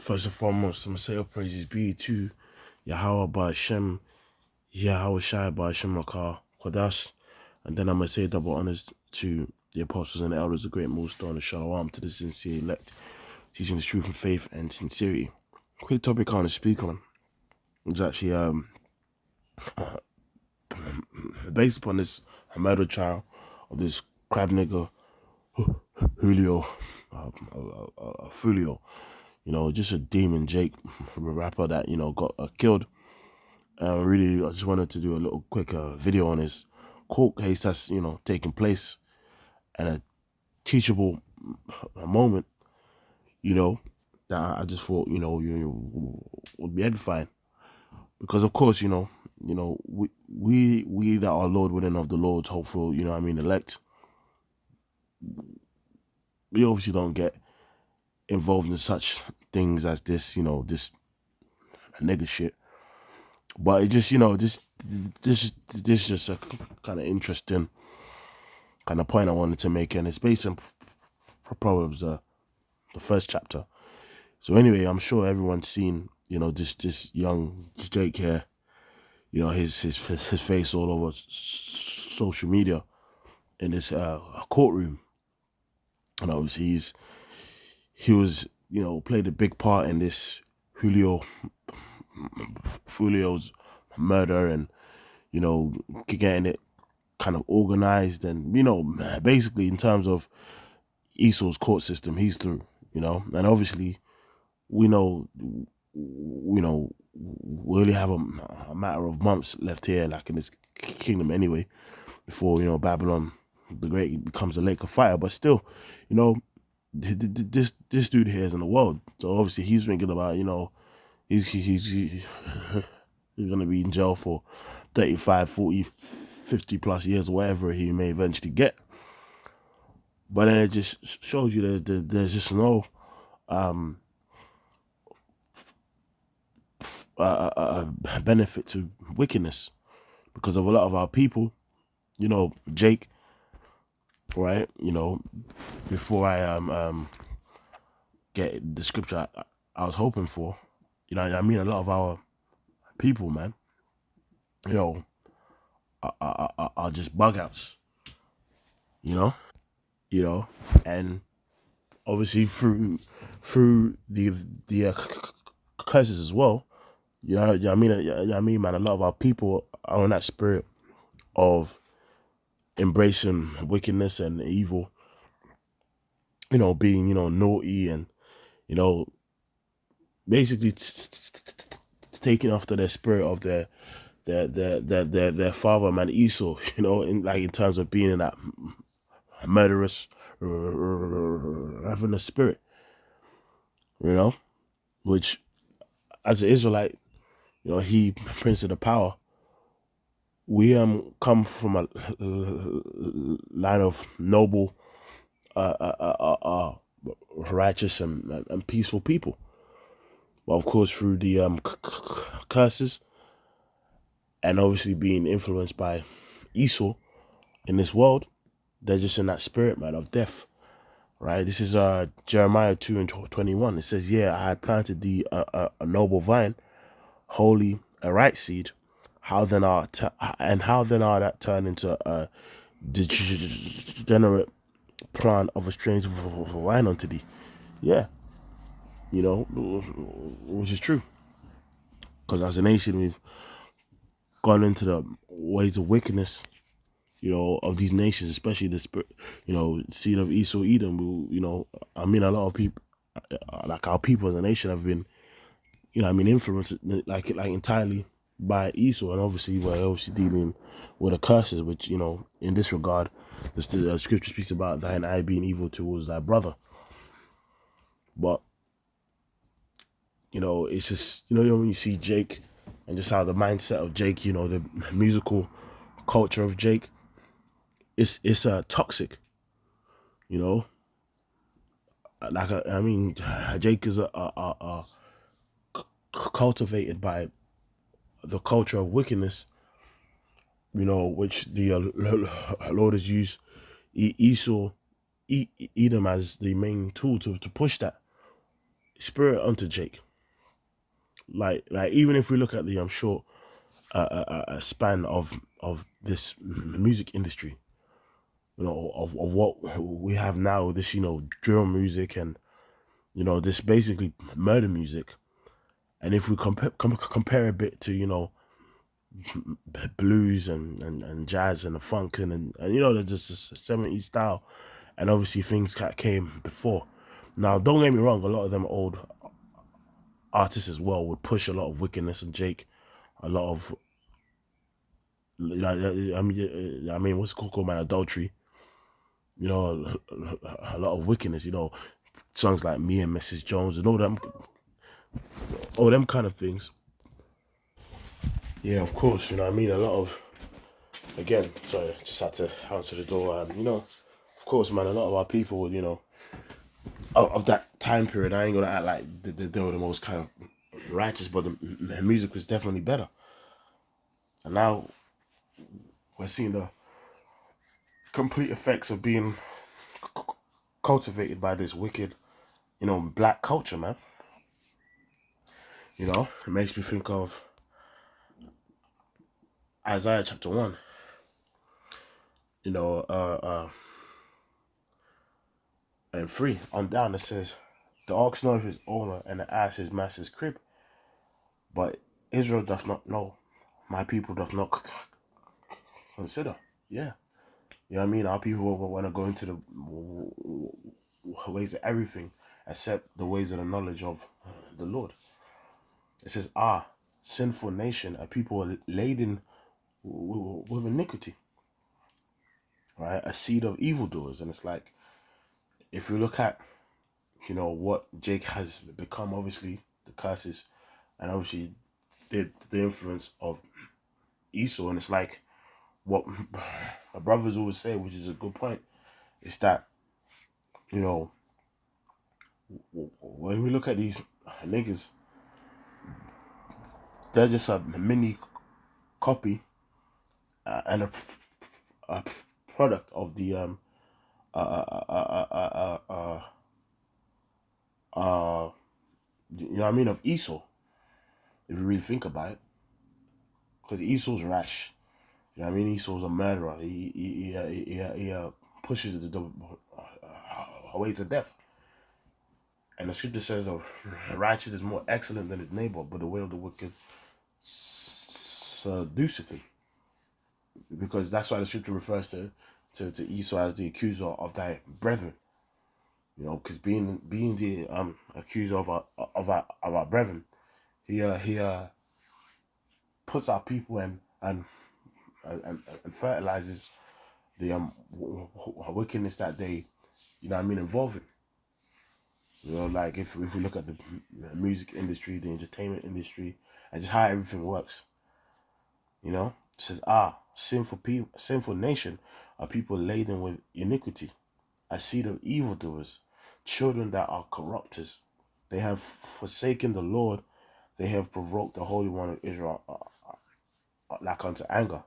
First and foremost, I'm gonna say all praises be to Yahweh Ba'Shem, Yahweh Shai Ba'Shem Rakah Kodash, and then I'm gonna say double honors to the apostles and the elders, the great millstone, and shalom to the sincere elect, teaching the truth and faith and sincerity. Quick topic I want to speak on is actually based upon this murder trial of this crab nigger Julio, Fulio. Just a demon Jake rapper that got killed. Really, I just wanted to do a little quick video on this court case that's taking place, and a teachable moment. That I just thought you would be edifying, because of course we that are Lord within of the Lord's hopeful elect, we obviously don't get involved in such things as this nigga shit. But it just this just a kind of interesting kind of point I wanted to make, and it's based on Proverbs, the first chapter. So anyway, I'm sure everyone's seen this young Jake here, his face all over social media in this courtroom, and obviously he was played a big part in this Julio's murder, and getting it kind of organized, and basically in terms of Esau's court system, he's through, and obviously we know we only have a matter of months left here, like in this kingdom anyway, before Babylon the Great becomes a lake of fire. But still, this dude here is in the world, so obviously he's thinking about he's gonna be in jail for 35, 40, 50 plus years, or whatever he may eventually get. But then it just shows you that there's just no benefit to wickedness, because of a lot of our people. Jake, right? Before I get the scripture I was hoping for, a lot of our people, man, are just bug outs, and obviously through the curses as well. Man, a lot of our people are in that spirit of embracing wickedness and evil, being naughty, and basically taking after their spirit of their father, man, Esau, in terms of being in that murderous, ravenous spirit, which as an Israelite, he Prince of the Power, we come from a line of noble, righteous and peaceful people. But of course, through the curses, and obviously being influenced by Esau in this world, they're just in that spirit, man, of death. Right? This is Jeremiah 2:21. It says, "Yeah, I had planted thee a noble vine, holy, a right seed. How then are that turned into a degenerate plant of a strange vine unto thee?" Yeah, which is true. Because as a nation, we've gone into the ways of wickedness, of these nations, especially the spirit, seed of Esau, Edom. A lot of people, like our people as a nation, have been, influenced like entirely by Esau, and obviously we're dealing with the curses, which in this regard, the scripture speaks about thine eye being evil towards thy brother. But it's just when you see Jake, and just how the mindset of Jake, the musical culture of Jake, it's toxic. Jake is cultivated by the culture of wickedness, which the Lord has used Esau, Edom as the main tool to push that. spirit unto Jake. Like even if we look at the short span of this music industry, of what we have now, this drill music and this basically murder music, and if we compare a bit to blues and jazz and the funk and just the 70s style, and obviously things that came before. Now, don't get me wrong, a lot of them old artists as well would push a lot of wickedness and Jake, a lot of I mean, what's it called, man? Adultery. A lot of wickedness. Songs like Me and Mrs. Jones and all them kind of things. Yeah, of course. You know what I mean? A lot of, again, sorry, just had to answer the door. Of course, man, a lot of our people would, of that time period, I ain't gonna act like they were the most kind of righteous, but the music was definitely better. And now we're seeing the complete effects of being cultivated by this wicked, black culture, man. It makes me think of Isaiah chapter 1, you know, and 3 on down. It says, the ox knoweth his owner, and the ass his master's crib, but Israel doth not know, my people doth not consider. Yeah. You know what I mean? Our people want to go into the ways of everything except the ways of the knowledge of the Lord. It says, sinful nation, a people laden with iniquity, right? A seed of evildoers. And it's like, if you look at, what Jake has become, obviously, the curses, and obviously the influence of Esau, and it's like, what my brothers always say, which is a good point, is that, when we look at these niggas, they're just a mini copy and a product of the uh, uh, uh, uh, uh, uh, what I mean, of Esau. If you really think about it, because Esau's rash. You know what I mean? Esau's a murderer. He pushes the way to death. And the scripture says the righteous is more excellent than his neighbor, but the way of the wicked seduceth him. Because that's why the scripture refers to Esau as the accuser of thy brethren. Because being the accuser of our brethren, he puts our people and fertilizes the wickedness that they, involve in. Like if we look at the music industry, the entertainment industry, and just how everything works. It says, sinful nation are people laden with iniquity, a seed of evildoers, children that are corrupters. They have forsaken the Lord, they have provoked the Holy One of Israel like unto anger.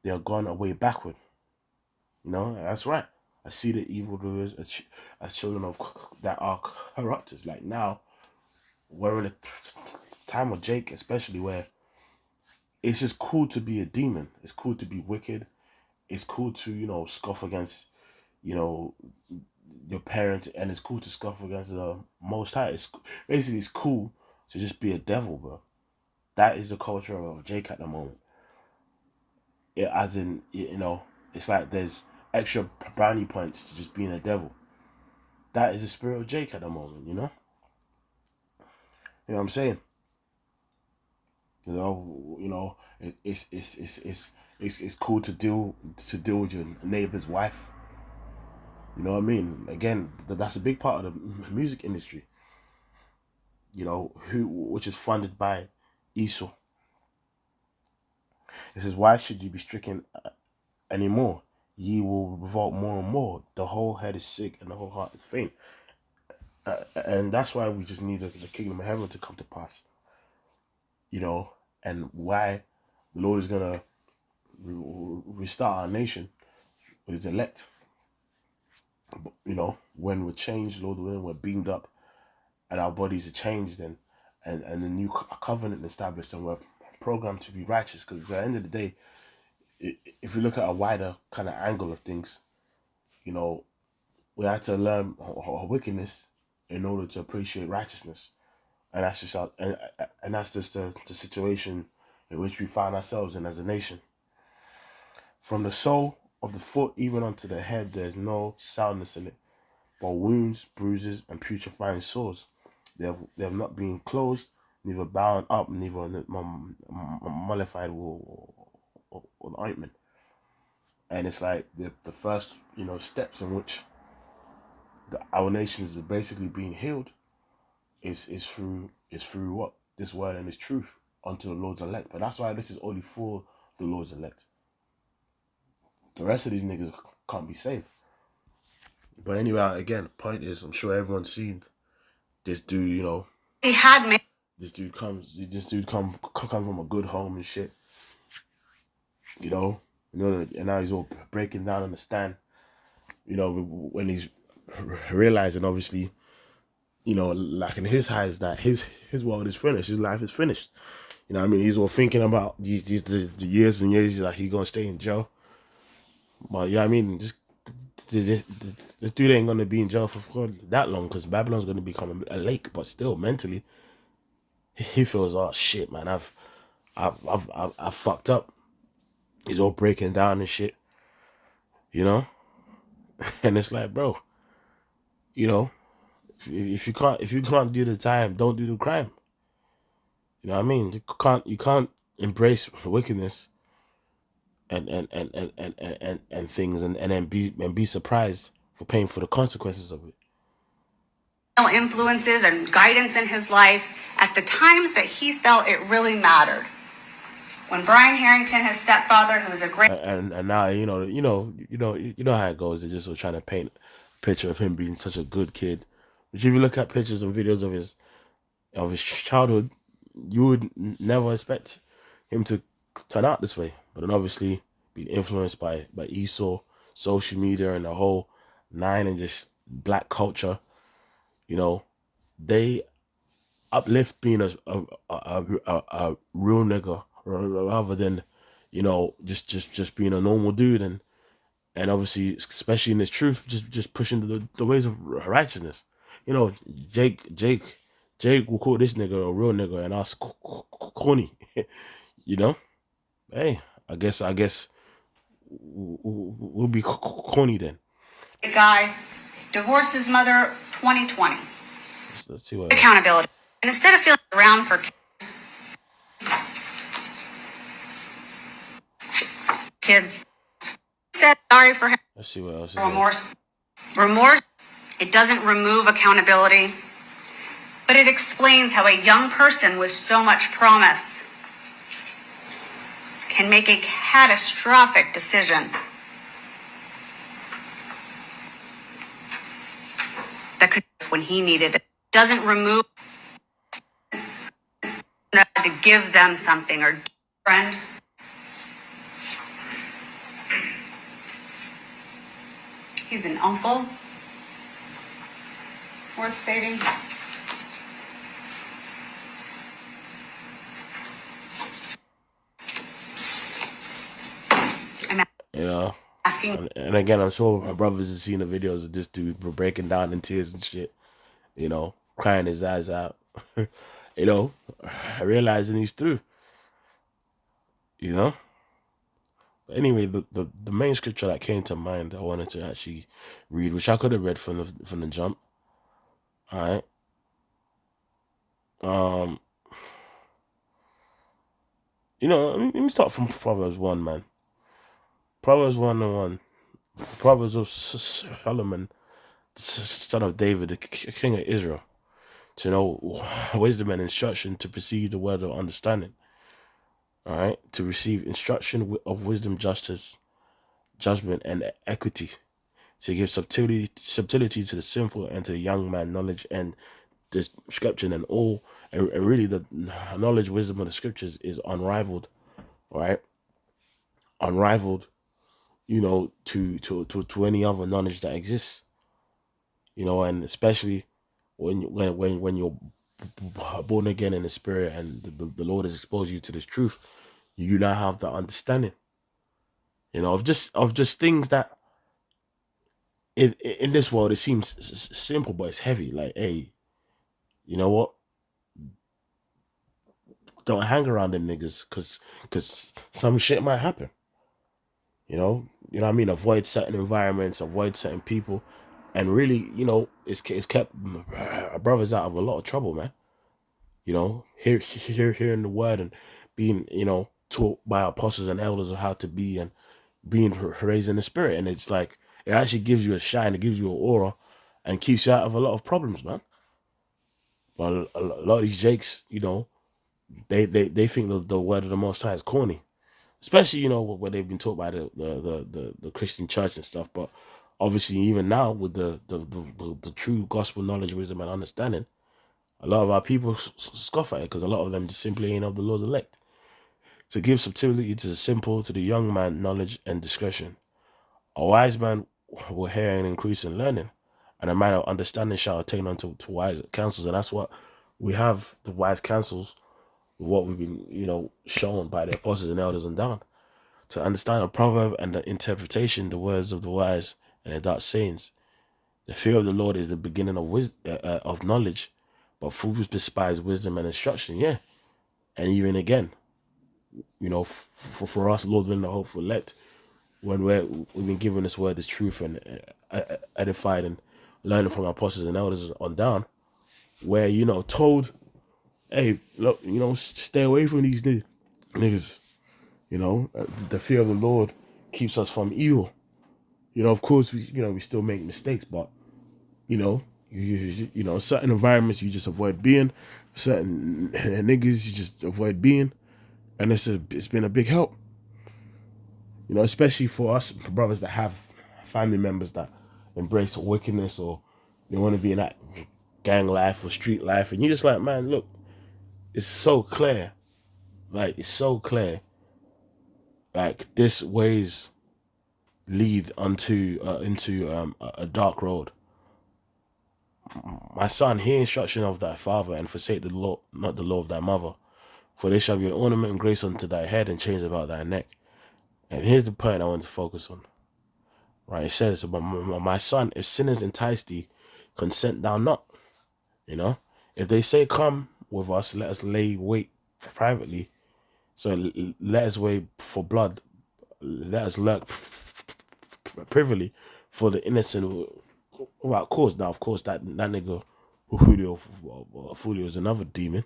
They are gone away backward. That's right. I see the evildoers as children of that are corrupters. Like now, we're in a time of Jake, especially, where it's just cool to be a demon. It's cool to be wicked. It's cool to scoff against your parents, and it's cool to scoff against the Most High. It's cool to just be a devil, bro. That is the culture of Jake at the moment. As in, it's like there's extra brownie points to just being a devil. That is the spirit of Jake at the moment, You know what I'm saying? It's cool to deal with your neighbor's wife. You know what I mean? Again, that's a big part of the music industry. Which is funded by Esau. It says, why should you be stricken anymore? Ye will revolt more and more. The whole head is sick and the whole heart is faint. And that's why we just need the kingdom of heaven to come to pass. And why the Lord is going to restart our nation with his elect. When we're changed, Lord willing, we're beamed up and our bodies are changed, and the new covenant established, and we're programmed to be righteous. Because at the end of the day, if you look at a wider kind of angle of things, you know, we had to learn our wickedness in order to appreciate righteousness, and that's just and that's just the situation in which we find ourselves in as a nation. From the sole of the foot even onto the head, there is no soundness in it, but wounds, bruises, and putrefying sores. They have not been closed, neither bound up, neither mollified with ointment. And it's like the first, steps in which our nations are basically being healed is through what? This word and this truth unto the Lord's elect. But that's why this is only for the Lord's elect. The rest of these niggas can't be saved. But anyway, again, point is, I'm sure everyone's seen this dude, He had me. This dude come from a good home and shit. And now he's all breaking down on the stand. When he's realizing, obviously, like in his eyes, that his world is finished, his life is finished. You know what I mean? He's all thinking about the years and years, like he's gonna stay in jail. But you know what I mean? Just the dude ain't gonna be in jail for that long, because Babylon's gonna become a lake. But still, mentally, he feels, oh shit, man, I've fucked up. He's all breaking down and shit, and it's like, bro, if you can't do the time, don't do the crime. You know what I mean? You can't embrace wickedness and things and then be surprised for paying for the consequences of it. Influences and guidance in his life at the times that he felt it really mattered. When Brian Harrington, his stepfather, who was a great and now you know how it goes. They're just trying to paint a picture of him being such a good kid. But if you look at pictures and videos of his childhood, you would never expect him to turn out this way. But then obviously being influenced by Esau, social media, and the whole nine, and just black culture, they uplift being a real nigga rather than just being a normal dude, and obviously, especially in this truth, just pushing the ways of righteousness. Jake will call this nigga a real nigga and us corny. Hey, I guess we'll be corny then. The guy divorced his mother 2020. Let's see what accountability. And instead of feeling around for kids, said sorry for him. Let's see what else. Remorse. It doesn't remove accountability, but it explains how a young person with so much promise can make a catastrophic decision that could, when he needed it, doesn't remove to give them something or friend. He's an uncle worth saving. Asking. And again, I'm sure my brothers have seen the videos of this dude breaking down in tears and shit, crying his eyes out, realizing he's through, But anyway, the main scripture that came to mind, I wanted to actually read, which I could have read from the jump. All right. Let me start from Proverbs 1, man. Proverbs 1:1. Proverbs of Solomon, son of David, the king of Israel, to know wisdom and instruction, to perceive the word of understanding. All right, to receive instruction of wisdom, justice, judgment, and equity, to give subtlety to the simple, and to the young man knowledge and the scripture, and all, and really the knowledge, wisdom of the scriptures is unrivaled, right? Unrivaled, to any other knowledge that exists, and especially when you're born again in the spirit and the Lord has exposed you to this truth, you now have that understanding, of just things that in this world it seems simple, but it's heavy. Like, hey, you know what? Don't hang around them niggas, because some shit might happen. You know what I mean. Avoid certain environments, avoid certain people, and really, it's kept our brothers out of a lot of trouble, man. Hearing the word and being, taught by apostles and elders of how to be and being raised in the spirit, and it's like it actually gives you a shine, it gives you an aura, and keeps you out of a lot of problems, man. But a lot of these jakes, they think the word of the Most High is corny, especially where they've been taught by the Christian church and stuff. But obviously, even now with the true gospel knowledge, wisdom, and understanding, a lot of our people scoff at it because a lot of them just simply ain't of the Lord's elect. To give subtlety to the simple, to the young man, knowledge and discretion. A wise man will hear and increase in learning, and a man of understanding shall attain unto to wise counsels. And that's what we have, the wise counsels, what we've been, shown by the apostles and elders and down. To understand a proverb and the interpretation, the words of the wise and the dark sayings. The fear of the Lord is the beginning of knowledge, but fools despise wisdom and instruction. Yeah, and even again, for us, Lord willing, the hopeful elect, when we've been given this word, this truth, and edified and learning from our apostles and elders on down, where told, hey, look, stay away from these niggas. The fear of the Lord keeps us from evil. Of course, we still make mistakes, but certain environments you just avoid being, certain niggas you just avoid being, and it's been a big help. Especially for us brothers that have family members that embrace wickedness, or they want to be in that gang life or street life, and you're just like, man, look, it's so clear, like it's so clear, like this ways lead unto into a dark road. My son, hear instruction of thy father, and forsake the law, not the law of thy mother, for they shall be an ornament and grace unto thy head and chains about thy neck. And here's the point I want to focus on. Right, it says, my son, if sinners entice thee, consent thou not. If they say, come with us, let us lay wait privately. So let us wait for blood. Let us lurk privily for the innocent without cause. Now, of course, that nigga Julio is another demon.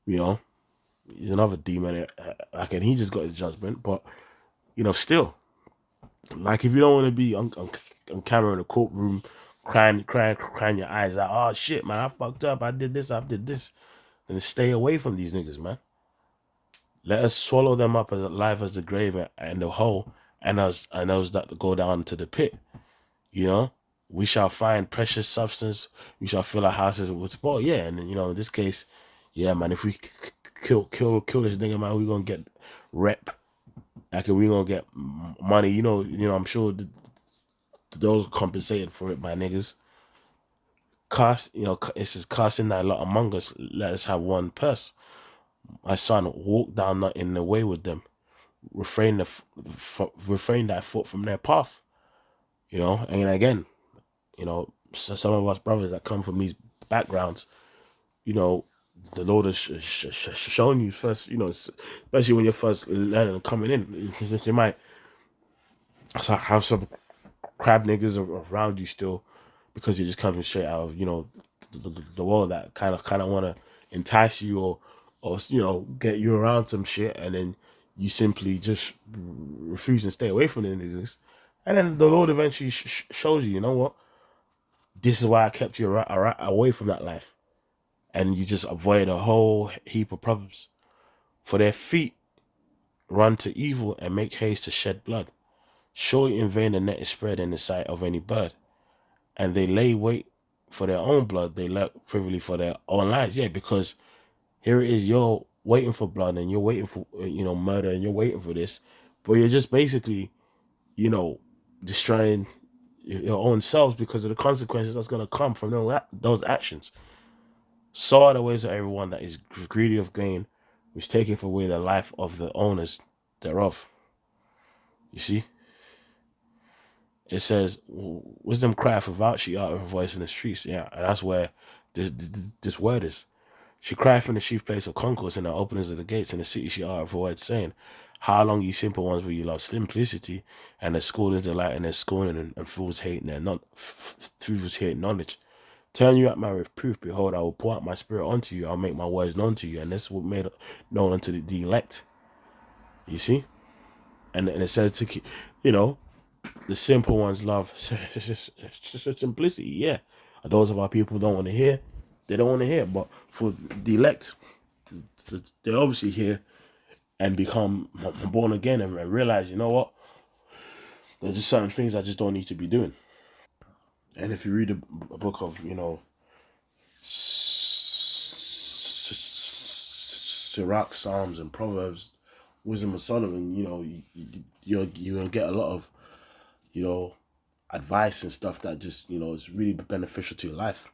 He's another demon. And he just got his judgment. But still, like, if you don't want to be on camera in a courtroom, crying your eyes out, oh shit, man, I fucked up, I did this, then stay away from these niggas, man. Let us swallow them up as alive as the grave and the whole, and those that go down to the pit. We shall find precious substance. We shall fill our houses with spoil. Yeah, and in this case, yeah, man, if we kill this nigga, man, we gonna get rep. Like, we gonna get money. I'm sure those compensated for it by niggas. It says, casting thy lot among us, let us have one purse. My son, walk thou not in the way with them. Refrain thy foot from their path. And again, so some of us brothers that come from these backgrounds, the Lord has shown you first, especially when you're first learning and coming in, you might have some crab niggas around you still, because you're just coming straight out of the world, that kind of want to entice you, or get you around some shit, and then you simply just refuse and stay away from the niggas, and then the Lord eventually shows you, you know what, this is why I kept you away from that life, and you just avoid a whole heap of problems. For their feet run to evil and make haste to shed blood. Surely in vain the net is spread in the sight of any bird, and they lay wait for their own blood, they lurk privily for their own lives. Yeah, because here it is, you're waiting for blood, and you're waiting for murder, and you're waiting for this, but you're just basically destroying your own selves because of the consequences that's going to come from those actions. So are the ways of everyone that is greedy of gain, which taketh away the life of the owners thereof. You see? It says, wisdom crieth without she out of her voice in the streets. Yeah, and that's where this word is. She cried from the chief place of concourse and the openings of the gates in the city she uttered her words, saying, how long, ye simple ones, will you love simplicity, and the scorners delight in their scorning, and fools hate their fools hate knowledge. Turn you at my reproof, behold, I will pour out my spirit unto you, I'll make my words known to you, and this will be made known unto the elect. You see? And it says to keep, the simple ones love simplicity, yeah. Those of our people don't want to hear, they don't want to hear, but for the elect, they obviously hear and become born again and realize, you know what, there's just certain things I just don't need to be doing. And if you read a book of, Sirach, Psalms, and Proverbs, Wisdom of Solomon, you'll get a lot of, advice and stuff that just, is really beneficial to your life.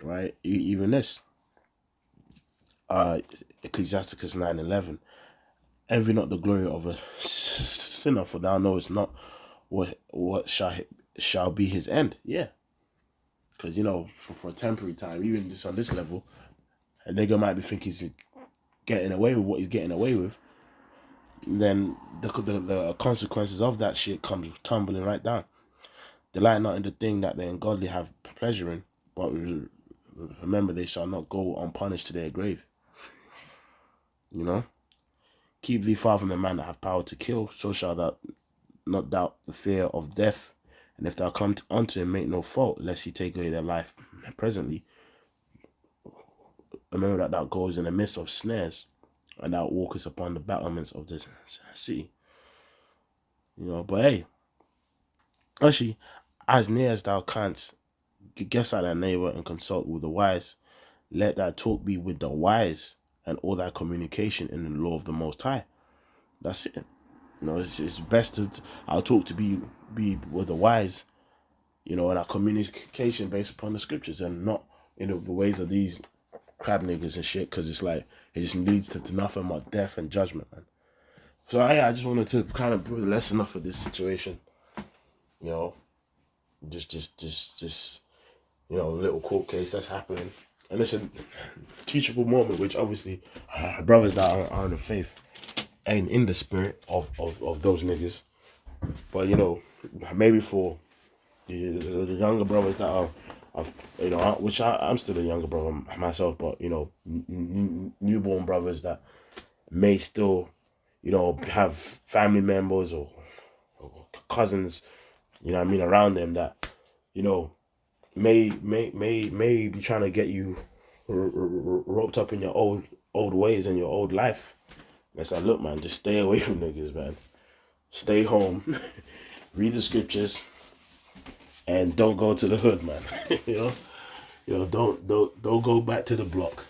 Right? Even this, Ecclesiasticus 9:11. Envy not the glory of a sinner, for thou knowest not what shall be his end. Yeah, because for a temporary time, even just on this level, a nigga might be thinking he's getting away with what he's getting away with. Then the consequences of that shit comes tumbling right down. Delight not in the thing that the ungodly have pleasure in, but remember they shall not go unpunished to their grave. Keep thee far from the man that have power to kill, so shall thou not doubt the fear of death. And if thou come unto him, make no fault, lest he take away their life presently. Remember that thou goes in the midst of snares, and thou walkest upon the battlements of the city. But hey, actually, as near as thou canst, guess at thy neighbor and consult with the wise. Let thy talk be with the wise, and all thy communication in the law of the Most High. That's it. It's best to our talk to be with the wise, and our communication based upon the scriptures and not in the ways of these crab niggas and shit, because it's like it just leads to nothing but death and judgment, man. So I just wanted to kind of put a lesson off of this situation, just a little court case that's happening, and it's a teachable moment, which obviously brothers that are in the faith ain't in the spirit of those niggas, but maybe for the younger brothers that are, which I'm still a younger brother myself, but newborn brothers that may still, have family members or cousins, around them that, may be trying to get you roped up in your old ways and your old life. It's like, look, man, just stay away from niggas, man. Stay home, read the scriptures, and don't go to the hood, man. Don't go back to the block.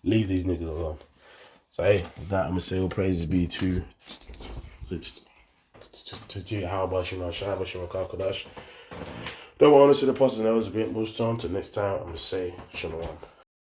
Leave these niggas alone. So hey, with that, I'm gonna say all praises be to how about Shema Kakadash. Don't want to see the apostles and elders a bit most time. Till next time, I'm gonna say shalom.